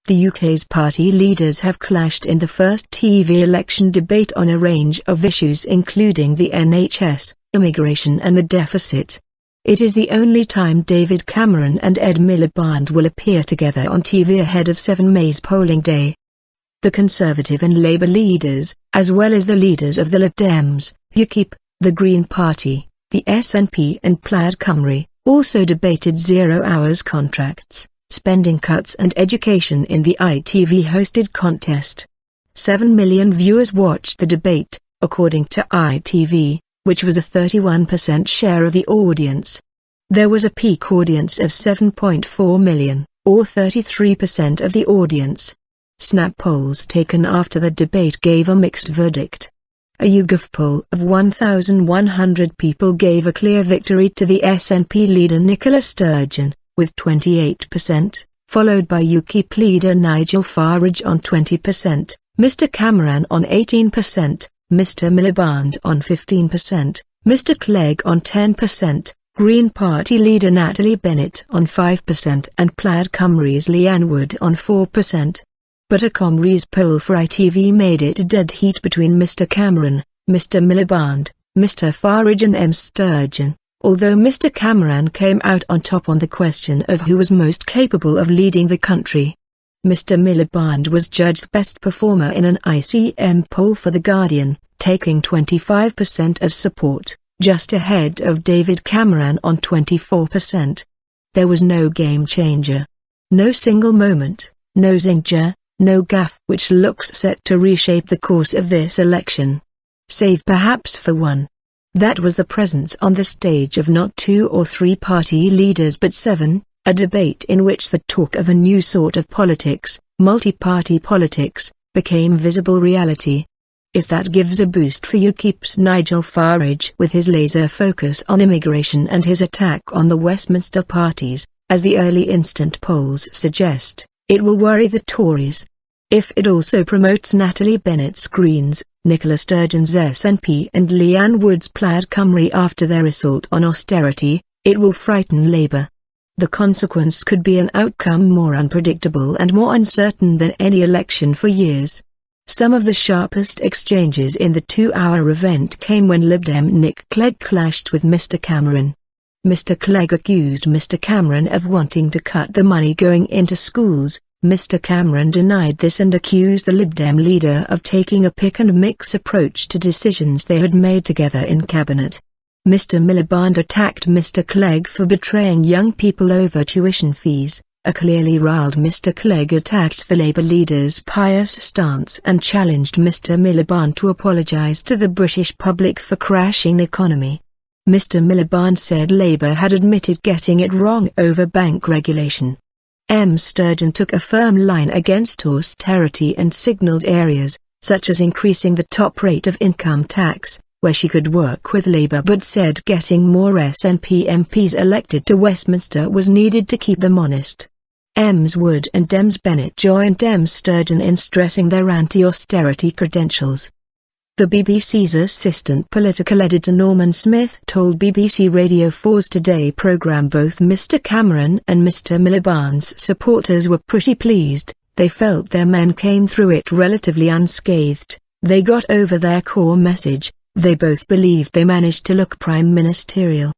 The UK's party leaders have clashed in the first TV election debate on a range of issues including the NHS, immigration and the deficit. It is the only time David Cameron and Ed Miliband will appear together on TV ahead of 7 May's polling day. The Conservative and Labour leaders, as well as the leaders of the Lib Dems, UKIP, the Green Party, the SNP and Plaid Cymru, also debated 0 hours contracts, spending cuts and education in the ITV-hosted contest. 7 million viewers watched the debate, according to ITV, which was a 31% share of the audience. There was a peak audience of 7.4 million, or 33% of the audience. Snap polls taken after the debate gave a mixed verdict. A YouGov poll of 1,100 people gave a clear victory to the SNP leader Nicola Sturgeon, with 28%, followed by UKIP leader Nigel Farage on 20%, Mr Cameron on 18%, Mr Miliband on 15%, Mr Clegg on 10%, Green Party leader Natalie Bennett on 5% and Plaid Cymru's Leanne on 4%. But a Cymru's poll for ITV made it a dead heat between Mr Cameron, Mr Miliband, Mr Farage and Ms Sturgeon, although Mr Cameron came out on top on the question of who was most capable of leading the country. Mr Miliband was judged best performer in an ICM poll for The Guardian, taking 25% of support, just ahead of David Cameron on 24%. There was no game changer. No single moment, no zinger, no gaffe which looks set to reshape the course of this election. Save perhaps for one. That was the presence on the stage of not 2 or 3 party leaders but 7, a debate in which the talk of a new sort of politics, multi-party politics, became visible reality. If that gives a boost for UKIP's Nigel Farage with his laser focus on immigration and his attack on the Westminster parties, as the early instant polls suggest, it will worry the Tories. If it also promotes Natalie Bennett's Greens, Nicola Sturgeon's SNP and Leanne Wood's Plaid Cymru after their assault on austerity, it will frighten Labour. The consequence could be an outcome more unpredictable and more uncertain than any election for years. Some of the sharpest exchanges in the 2-hour event came when Lib Dem Nick Clegg clashed with Mr Cameron. Mr Clegg accused Mr Cameron of wanting to cut the money going into schools. Mr Cameron denied this and accused the Lib Dem leader of taking a pick-and-mix approach to decisions they had made together in cabinet. Mr Miliband attacked Mr Clegg for betraying young people over tuition fees. A clearly riled Mr Clegg attacked the Labour leader's pious stance and challenged Mr Miliband to apologise to the British public for crashing the economy. Mr Miliband said Labour had admitted getting it wrong over bank regulation. Ms Sturgeon took a firm line against austerity and signalled areas, such as increasing the top rate of income tax, where she could work with Labour but said getting more SNP MPs elected to Westminster was needed to keep them honest. Ms Wood and Ms Bennett joined Ms Sturgeon in stressing their anti-austerity credentials. The BBC's assistant political editor Norman Smith told BBC Radio 4's Today programme both Mr Cameron and Mr Miliband's supporters were pretty pleased. They felt their men came through it relatively unscathed. They got over their core message. They both believed they managed to look prime ministerial.